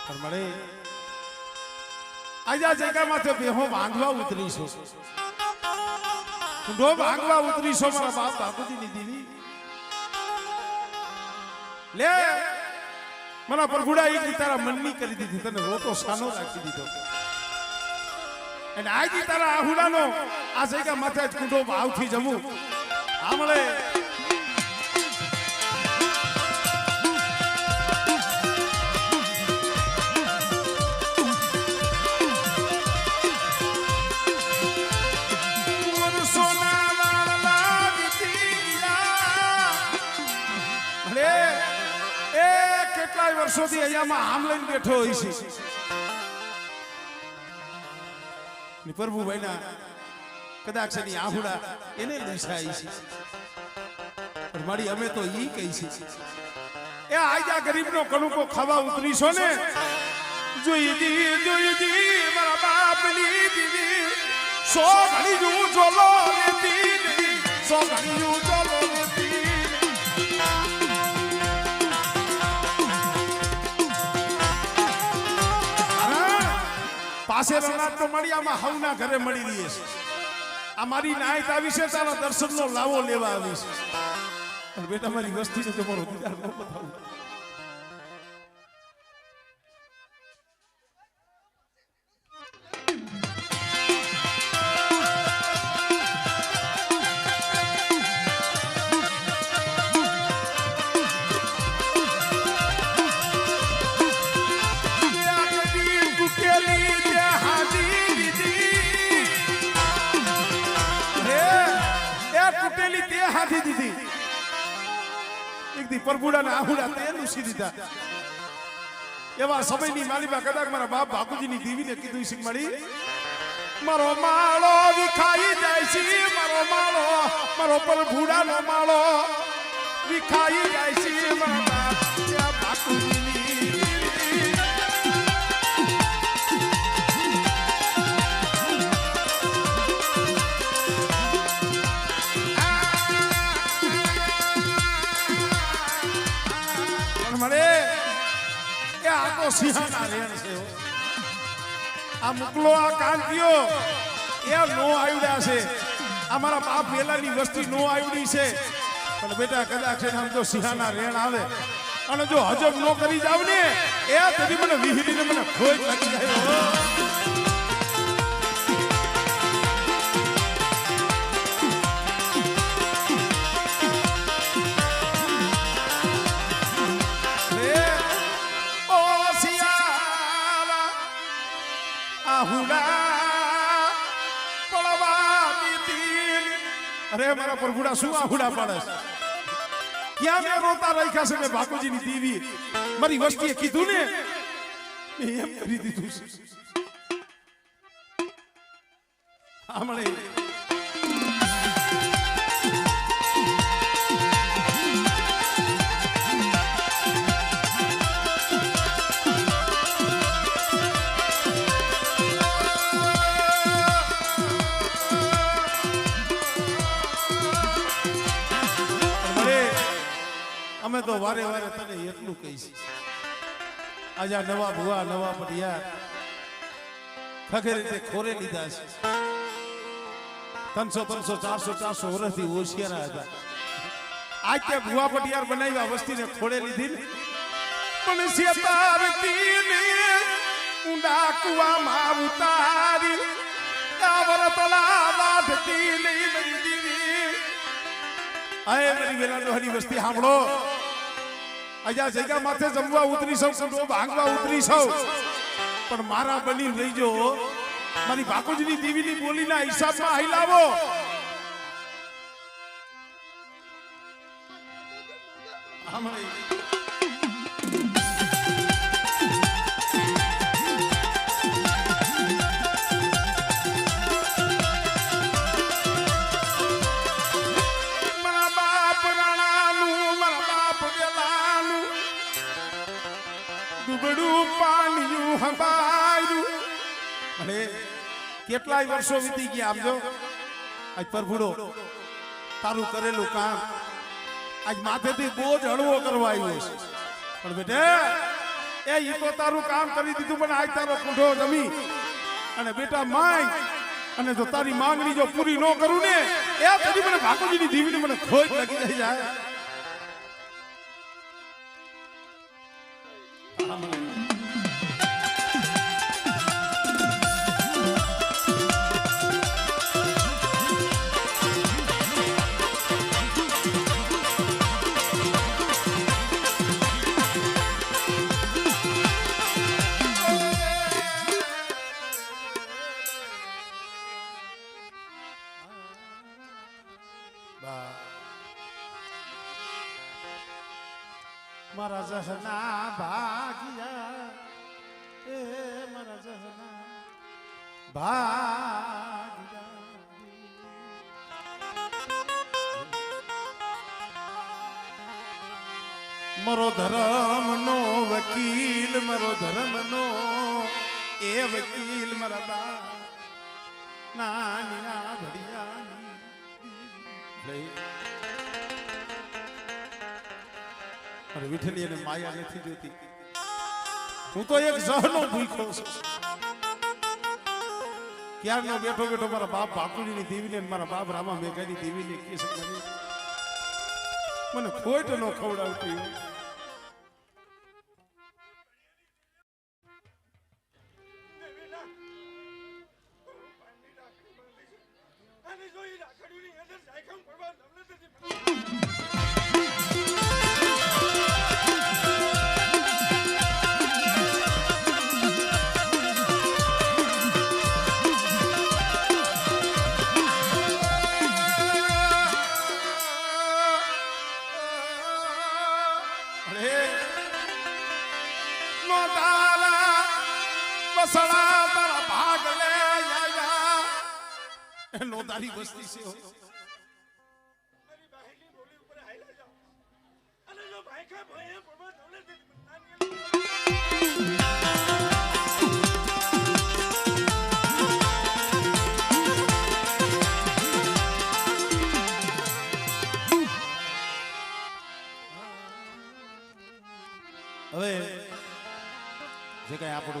પણ મળે આજા જગ્યામાં તો બેહો ભાંગવા ઉતરીશો ઊંડો ભાંગવા ઉતરીશો મારા બાપ બાપુજીની દીવી લે મારા પ્રભુડા એક તારા મનની કરી દીધી તને રોતો સાનો રાખી દીધો અને આજી તારા આહુડાનો આ જગ્યા માથે જ કુંડો ભાવથી જમું આ મળે વર્ષોથી અહીંયામાં આમ લઈને બેઠો હોય છે પ્રભુભાઈ ના કદાચ એની આહુડા એને દર્શાય છે પણ મારી અમે તો ઈ કહી છે એ આજા ગરીબનો કણુકો ખાવા ઉતરીશો ને જોઈ દી મારા બાપની દીદી સો ઘડી જુ જોલો લેતી સો ઘડી જુ જોલો લેતી પાસે રંગાત તો મળી આમાં હવના ઘરે મળી રહી છે આ મારી નાયત આવી છે તારા દર્શનનો લાવો લેવા આવી છે અને બેટા મારી વસ્તીને તમારો દીદાર ન બતાવું પ્રભુડાને આહુડા તેનું સી દીધા એવા સમયની માલીમાં કદાચ મારા બાપ બાપુજીની દેવીને કીધું છે મળી મારો માળો વિખાઈ જાય છે મારો માળો મારો પ્રભુડાનો માળો વિખાઈ જાય છે મારા બાપ બાપુજીની સિંહાના રેણ છે આ મુકલો આ કાંતિયો એ નો આવ્યા છે અમારા બાપ વેલાની વસ્તી નો આવડી છે પણ બેટા કદાચ આમ તો સિંહાના રેણ આવે અને જો હજમ નો કરી જાવ ને એ તદી મને વિહરીને મને ખોઈ લાગી જાય અરે મારા પ્રભુડા શું આહુડા પાડે ક્યાં મેં રોતા રાખ્યા છે મેં બાપુજીની દેવી મારી વસ્તીએ કીધું ને મેં એમ કરી દીધું છે હમણે અમે તો વારે વારે તને એટલું કહીશ આજા નવા ભુવા નવા પટિયા ખગે રીતે ખોરે લીધા છે 300 400 વર્ષથી હોશિયાર હતા આજ તે ભુવા પટિયાર બનાવ્યા વસ્તીને ખોડે લીધી ને પણ શેતારતીને ઊંડા કુવામાં ઉતારી કાવર તળાવ ઢતી લઈ દીધી આય મારી વેલાનો હરી વસ્તી સાંભળો આજા જગ્યા માથે જમવા ઉતરી સૌ કુંડો ભાંગવા ઉતરી સૌ પણ મારા બની રહીજો મારી બાપુજીની દેવીની બોલીના હિસાબમાં હલાવો કેટલાય વર્ષો વીતી ગયા આમ જો આજ પ્રભુડો તારું કરેલું કામ આજ માથેથી બોજ હળવો કરવા આવ્યો છે પણ બેટા એ ઈ તો તારું કામ કરી દીધું પણ આજ તારો કુંઢો જમી અને બેટા માંગ અને જો તારી માંગણી જો પૂરી ન કરું ને એ પછી મને ભાકોજીની દીવીને મને ખોજ લાગી જાય. મારા જહના ભાગ્યા એ મારા જહના ભાગ્યા મારો ધર્મનો વકીલ મારો ધર્મનો એ વકીલ મારા બા નાની ના ભડિયાની અરે વિઠ્ઠલી અને માયા નથી જોતી. હું તો એક જહનો ભૂખ્યો છું. ક્યારનો બેઠો બેઠો મારા બાપ ભાકુજીની દેવીને મારા બાપ રામા મેઘાની દેવીને કે છે મને ખોટ ન ખવડાવતી. નોંધારી વસ્તી છે. હવે જે કઈ આપણું